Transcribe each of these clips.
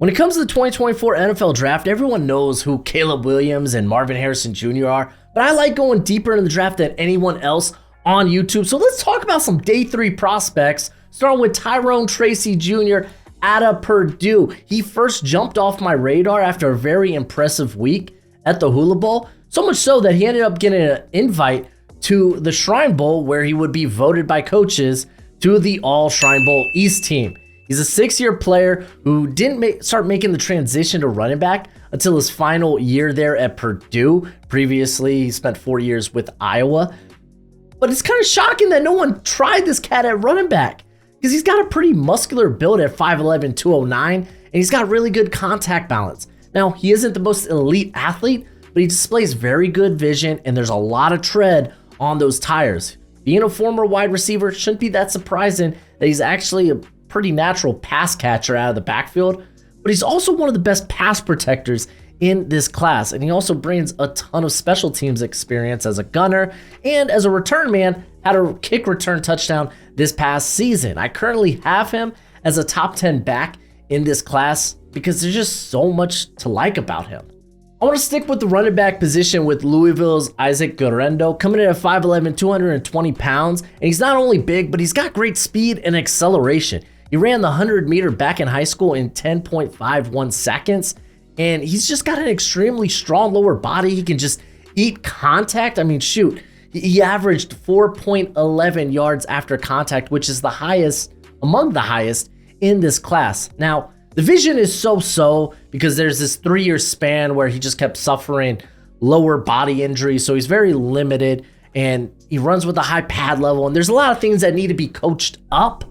When it comes to the 2024 NFL Draft, everyone knows who Caleb Williams and Marvin Harrison Jr. are, but I like going deeper in the draft than anyone else on YouTube. So let's talk about some day 3 prospects, starting with Tyrone Tracy Jr. out of Purdue. He first jumped off my radar after a very impressive week at the Hula Bowl, so much so that he ended up getting an invite to the Shrine Bowl, where he would be voted by coaches to the All Shrine Bowl East team. He's a 6-year player who didn't start making the transition to running back until his final year there at Purdue. Previously, he spent 4 years with Iowa. But it's kind of shocking that no one tried this cat at running back, because he's got a pretty muscular build at 5'11", 209, and he's got really good contact balance. Now, he isn't the most elite athlete, but he displays very good vision, and there's a lot of tread on those tires. Being a former wide receiver shouldn't be that surprising that he's actually a pretty natural pass catcher out of the backfield, but he's also one of the best pass protectors in this class, and he also brings a ton of special teams experience as a gunner and as a return man. Had a kick return touchdown this past season. I currently have him as a top 10 back in this class because there's just so much to like about him. I want to stick with the running back position with Louisville's Isaac Guerrero, coming in at 5'11", 220 pounds, and he's not only big, but he's got great speed and acceleration. He ran the 100-meter back in high school in 10.51 seconds, and he's just got an extremely strong lower body. He can just eat contact. I mean, shoot, he averaged 4.11 yards after contact, which is the highest, among the highest in this class. Now, the vision is so-so because there's this 3-year span where he just kept suffering lower body injuries, so he's very limited, and he runs with a high pad level, and there's a lot of things that need to be coached up.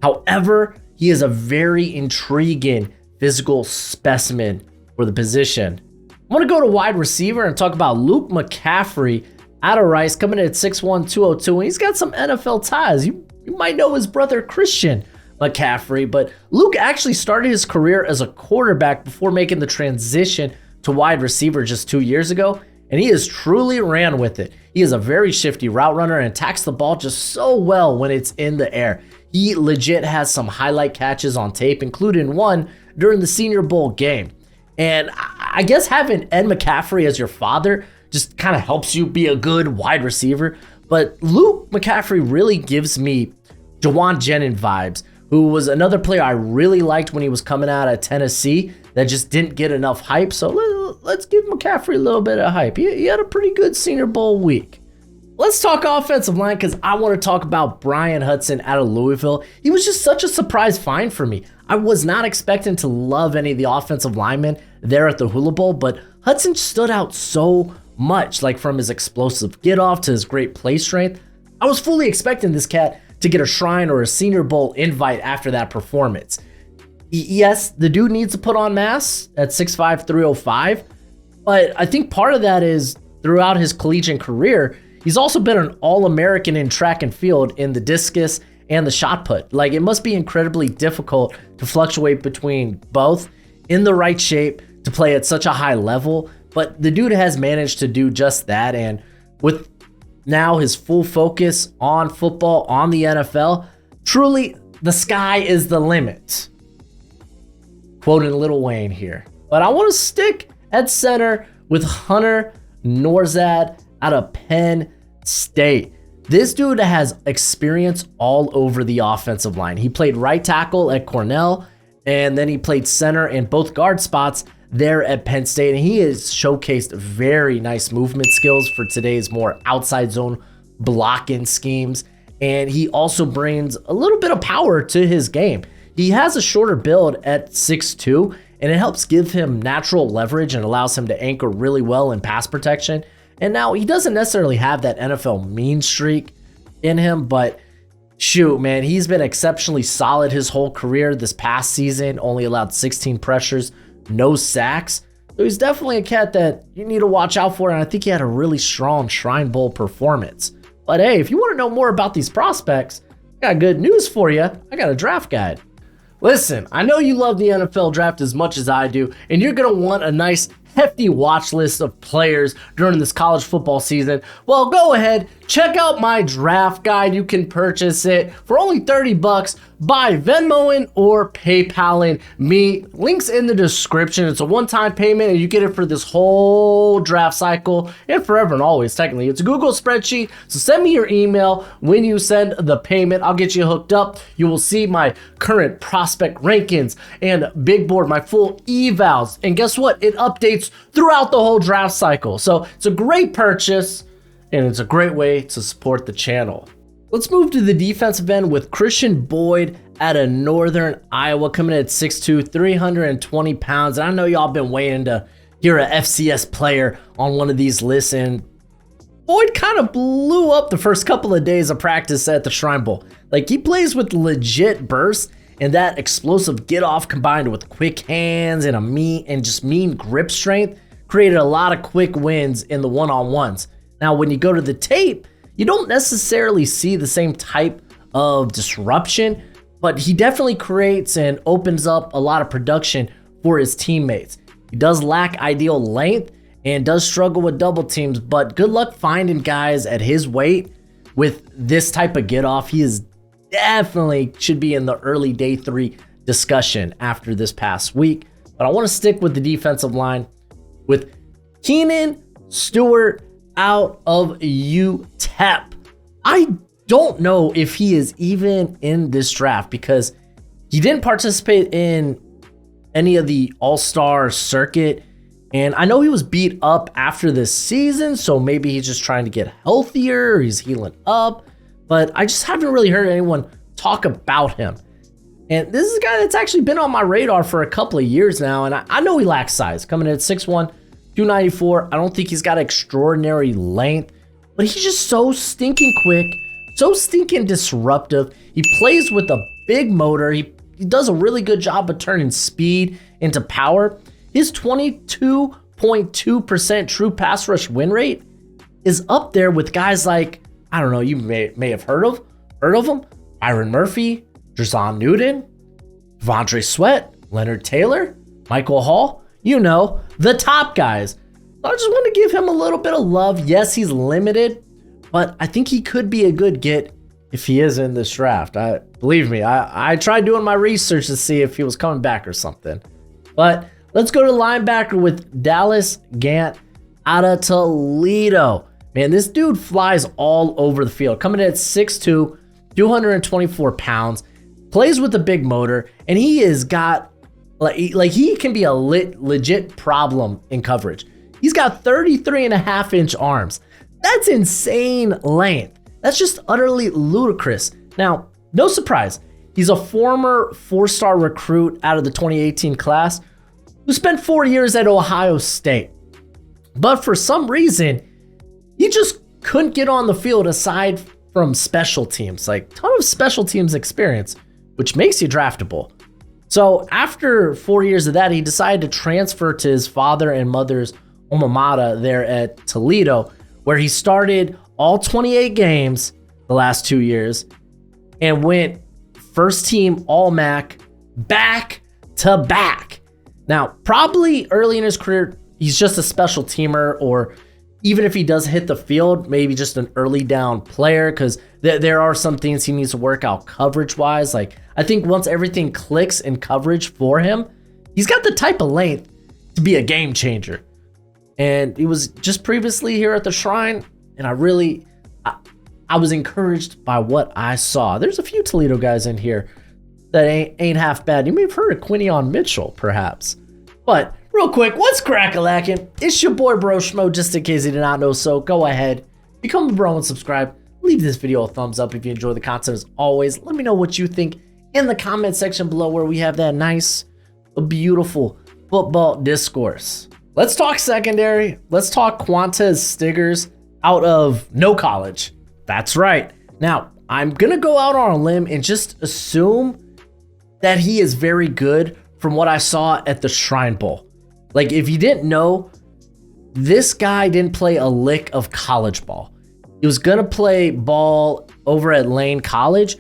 However, he is a very intriguing physical specimen for the position. I want to go to wide receiver and talk about Luke McCaffrey out of Rice, coming in at 6'1", 202, and he's got some NFL ties. You might know his brother Christian McCaffrey, but Luke actually started his career as a quarterback before making the transition to wide receiver just 2 years ago, and he has truly ran with it. He is a very shifty route runner and attacks the ball just so well when it's in the air. He legit has some highlight catches on tape, including one during the Senior Bowl game. And I guess having Ed McCaffrey as your father just kind of helps you be a good wide receiver. But Luke McCaffrey really gives me Jawan Jennings vibes, who was another player I really liked when he was coming out of Tennessee that just didn't get enough hype. So let's give McCaffrey a little bit of hype. He had a pretty good Senior Bowl week. Let's talk offensive line, because I want to talk about Brian Hudson out of Louisville. He was just such a surprise find for me. I was not expecting to love any of the offensive linemen there at the Hula Bowl, but Hudson stood out so much, like from his explosive get off to his great play strength. I was fully expecting this cat to get a Shrine or a Senior Bowl invite after that performance. Yes, the dude needs to put on mass at 6'5", 305, but I think part of that is throughout his collegiate career, he's also been an All-American in track and field in the discus and the shot put. Like, it must be incredibly difficult to fluctuate between both in the right shape to play at such a high level, but the dude has managed to do just that. And with now his full focus on football, on the NFL, truly the sky is the limit. Quoting Lil Wayne here. But I want to stick at center with Hunter Norzad out of Penn State. This dude has experience all over the offensive line. He played right tackle at Cornell, and then he played center in both guard spots there at Penn State, and he has showcased very nice movement skills for today's more outside zone blocking schemes, and he also brings a little bit of power to his game. He has a shorter build at 6'2", and it helps give him natural leverage and allows him to anchor really well in pass protection. And now he doesn't necessarily have that NFL mean streak in him, but shoot, man, he's been exceptionally solid his whole career. This past season, only allowed 16 pressures, no sacks. So he's definitely a cat that you need to watch out for, and I think he had a really strong Shrine Bowl performance. But hey, if you want to know more about these prospects, I got good news for you. I got a draft guide. Listen, I know you love the NFL draft as much as I do, and you're going to want a nice, hefty watch list of players during this college football season, well, go ahead, check out my draft guide. You can purchase it for only 30 bucks by Venmoing or PayPaling me. Links in the description. It's a one-time payment and you get it for this whole draft cycle and forever and always. Technically, it's a Google spreadsheet. So send me your email when you send the payment. I'll get you hooked up. You will see my current prospect rankings and big board, my full evals. And guess what? It updates throughout the whole draft cycle. So it's a great purchase and it's a great way to support the channel. Let's move to the defensive end with Christian Boyd out of Northern Iowa, coming in at 6'2", 320 pounds. And I know y'all been waiting to hear a FCS player on one of these lists, and Boyd kind of blew up the first couple of days of practice at the Shrine Bowl. Like, he plays with legit burst, and that explosive get off combined with quick hands and mean grip strength created a lot of quick wins in the one-on-ones. Now, when you go to the tape, you don't necessarily see the same type of disruption, but he definitely creates and opens up a lot of production for his teammates. He does lack ideal length and does struggle with double teams, but good luck finding guys at his weight with this type of get off. He is definitely should be in the early day 3 discussion after this past week. But I want to stick with the defensive line with Keenan Stewart out of UTEP. I don't know if he is even in this draft because he didn't participate in any of the all-star circuit. And I know he was beat up after this season, so maybe he's just trying to get healthier, or he's healing up. But I just haven't really heard anyone talk about him. And this is a guy that's actually been on my radar for a couple of years now, and I know he lacks size. Coming in at 6'1", 294. I don't think he's got extraordinary length, but he's just so stinking quick, so stinking disruptive. He plays with a big motor. He does a really good job of turning speed into power. His 22.2% true pass rush win rate is up there with guys like, I don't know, you may have heard of them, Byron Murphy, Drazon Newton, Devondre Sweat, Leonard Taylor, Michael Hall. You know, the top guys. I just want to give him a little bit of love. Yes, he's limited, but I think he could be a good get if he is in this draft. Believe me, I tried doing my research to see if he was coming back or something. But let's go to linebacker with Dallas Gant out of Toledo. Man, this dude flies all over the field. Coming in at 6'2", 224 pounds, plays with a big motor, and he has got like he can be a legit problem in coverage. He's got 33.5-inch arms. That's insane length. That's just utterly ludicrous. Now, no surprise, he's a former 4-star recruit out of the 2018 class who spent 4 years at Ohio State. But for some reason, he just couldn't get on the field aside from special teams, like ton of special teams experience, which makes you draftable. So after 4 years of that, he decided to transfer to his father and mother's alma mater there at Toledo, where he started all 28 games the last 2 years and went first team All-MAC back to back. Now, probably early in his career, he's just a special teamer, or even if he does hit the field, maybe just an early down player, because there are some things he needs to work out coverage-wise. Like, I think once everything clicks in coverage for him, he's got the type of length to be a game changer. And he was just previously here at the Shrine, and I was encouraged by what I saw. There's a few Toledo guys in here that ain't half bad. You may have heard of Quinion Mitchell, perhaps. But real quick, what's crack-a-lackin'? It's your boy Broshmo, just in case you did not know so. Go ahead, become a bro and subscribe. Leave this video a thumbs up if you enjoy the content as always. Let me know what you think in the comment section below, where we have that nice, beautiful football discourse. Let's talk secondary. Let's talk Quantez Stiggers out of no college. That's right. Now, I'm going to go out on a limb and just assume that he is very good from what I saw at the Shrine Bowl. Like, if you didn't know, this guy didn't play a lick of college ball. He was going to play ball over at Lane College,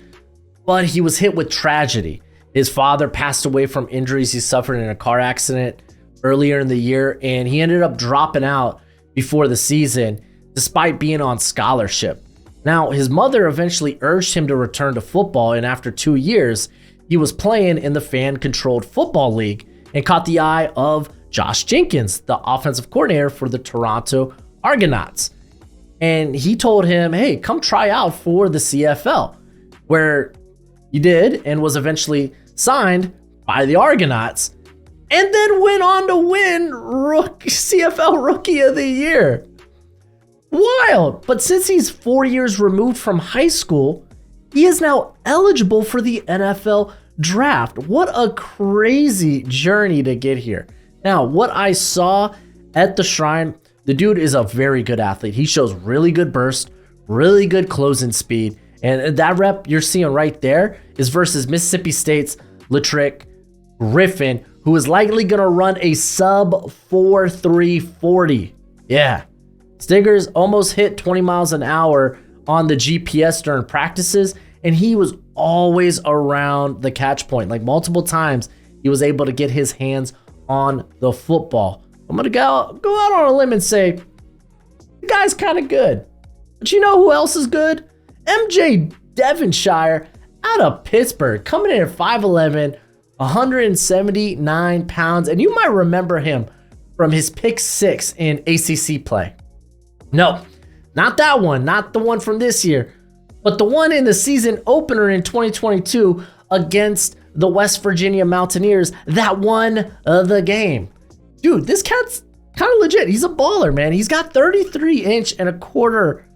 but he was hit with tragedy. His father passed away from injuries he suffered in a car accident earlier in the year, and he ended up dropping out before the season despite being on scholarship. Now, his mother eventually urged him to return to football, and after 2 years, he was playing in the fan-controlled football league and caught the eye of Josh Jenkins, the offensive coordinator for the Toronto Argonauts. And he told him, hey, come try out for the CFL, where he did and was eventually signed by the Argonauts, and then went on to win CFL Rookie of the Year. Wild. But since he's 4 years removed from high school, he is now eligible for the NFL draft. What a crazy journey to get here. Now, what I saw at the Shrine, the dude is a very good athlete. He shows really good burst, really good closing speed. And that rep you're seeing right there is versus Mississippi State's Latrick Griffin, who is likely going to run a sub 4.340. Yeah. Stiggers almost hit 20 miles an hour on the GPS during practices, and he was always around the catch point. Like multiple times, he was able to get his hands on the football. I'm going to go out on a limb and say, the guy's kind of good. But you know who else is good? MJ Devonshire out of Pittsburgh, coming in at 5'11", 179 pounds. And you might remember him from his pick 6 in ACC play. No, not that one, not the one from this year, but the one in the season opener in 2022 against the West Virginia Mountaineers that won the game. Dude, this cat's kind of legit. He's a baller, man. He's got 33 and a quarter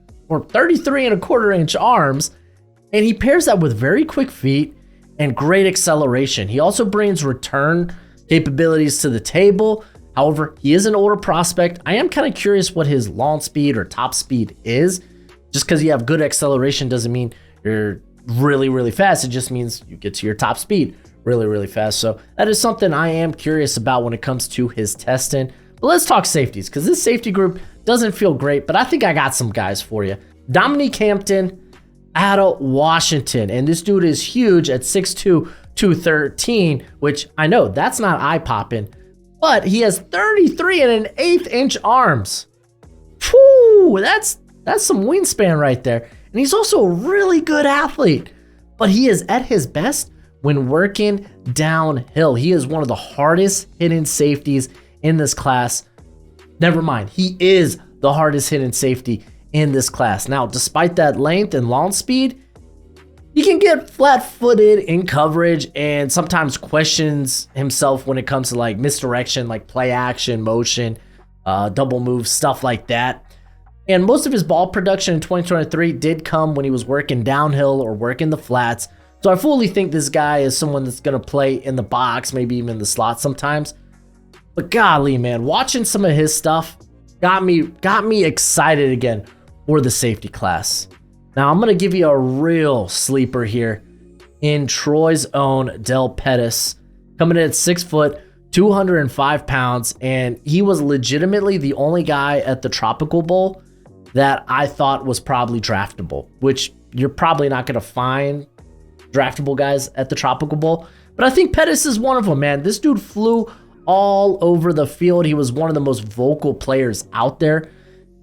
inch arms, and he pairs that with very quick feet and great acceleration. He also brings return capabilities to the table. However, he is an older prospect. I am kind of curious what his launch speed or top speed is. Just because you have good acceleration doesn't mean you're really, really fast. It just means you get to your top speed really, really fast. So that is something I am curious about when it comes to his testing. But let's talk safeties, because this safety group doesn't feel great, but I think I got some guys for you. Dominique Hampton out of Washington. And this dude is huge at 6'2", 213, which I know that's not eye-popping, but he has 33 1/8 inch arms. Whew, that's some wingspan right there. And he's also a really good athlete, but he is at his best when working downhill. He is one of the hardest hitting safeties in this class. Never mind, he is the hardest hitting safety in this class. Now, despite that length and launch speed, he can get flat-footed in coverage and sometimes questions himself when it comes to like misdirection, like play action, motion, double moves, stuff like that. And most of his ball production in 2023 did come when he was working downhill or working the flats. So I fully think this guy is someone that's going to play in the box, maybe even in the slot sometimes. But golly, man, watching some of his stuff got me excited again for the safety class. Now, I'm going to give you a real sleeper here in Troy's own Del Pettis, coming in at 6 foot, 205 pounds, and he was legitimately the only guy at the Tropical Bowl that I thought was probably draftable, which you're probably not going to find draftable guys at the Tropical Bowl. But I think Pettis is one of them, man. This dude flew all over the field. He was one of the most vocal players out there.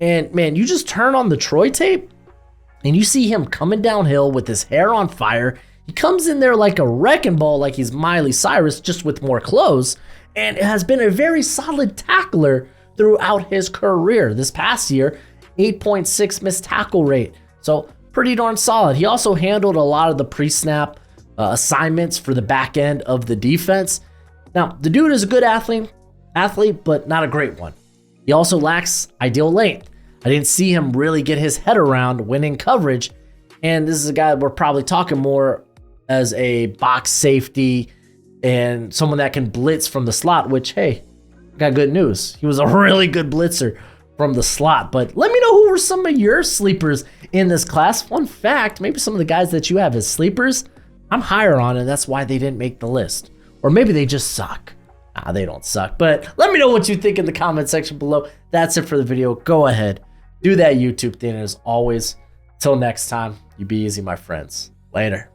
And man, you just turn on the Troy tape and you see him coming downhill with his hair on fire. He comes in there like a wrecking ball, like he's Miley Cyrus, just with more clothes, and has been a very solid tackler throughout his career. This past year, 8.6 missed tackle rate. So pretty darn solid. He also handled a lot of the pre-snap assignments for the back end of the defense. Now, the dude is a good athlete, but not a great one. He also lacks ideal length. I didn't see him really get his head around winning coverage. And this is a guy we're probably talking more as a box safety and someone that can blitz from the slot, which, hey, got good news. He was a really good blitzer from the slot. But let me know who were some of your sleepers in this class. Fun fact, maybe some of the guys that you have as sleepers, I'm higher on, and that's why they didn't make the list. Or maybe they just suck. They don't suck. But let me know what you think in the comment section below. That's it for the video. Go ahead, do that YouTube thing. And as always, till next time, you be easy, my friends. Later.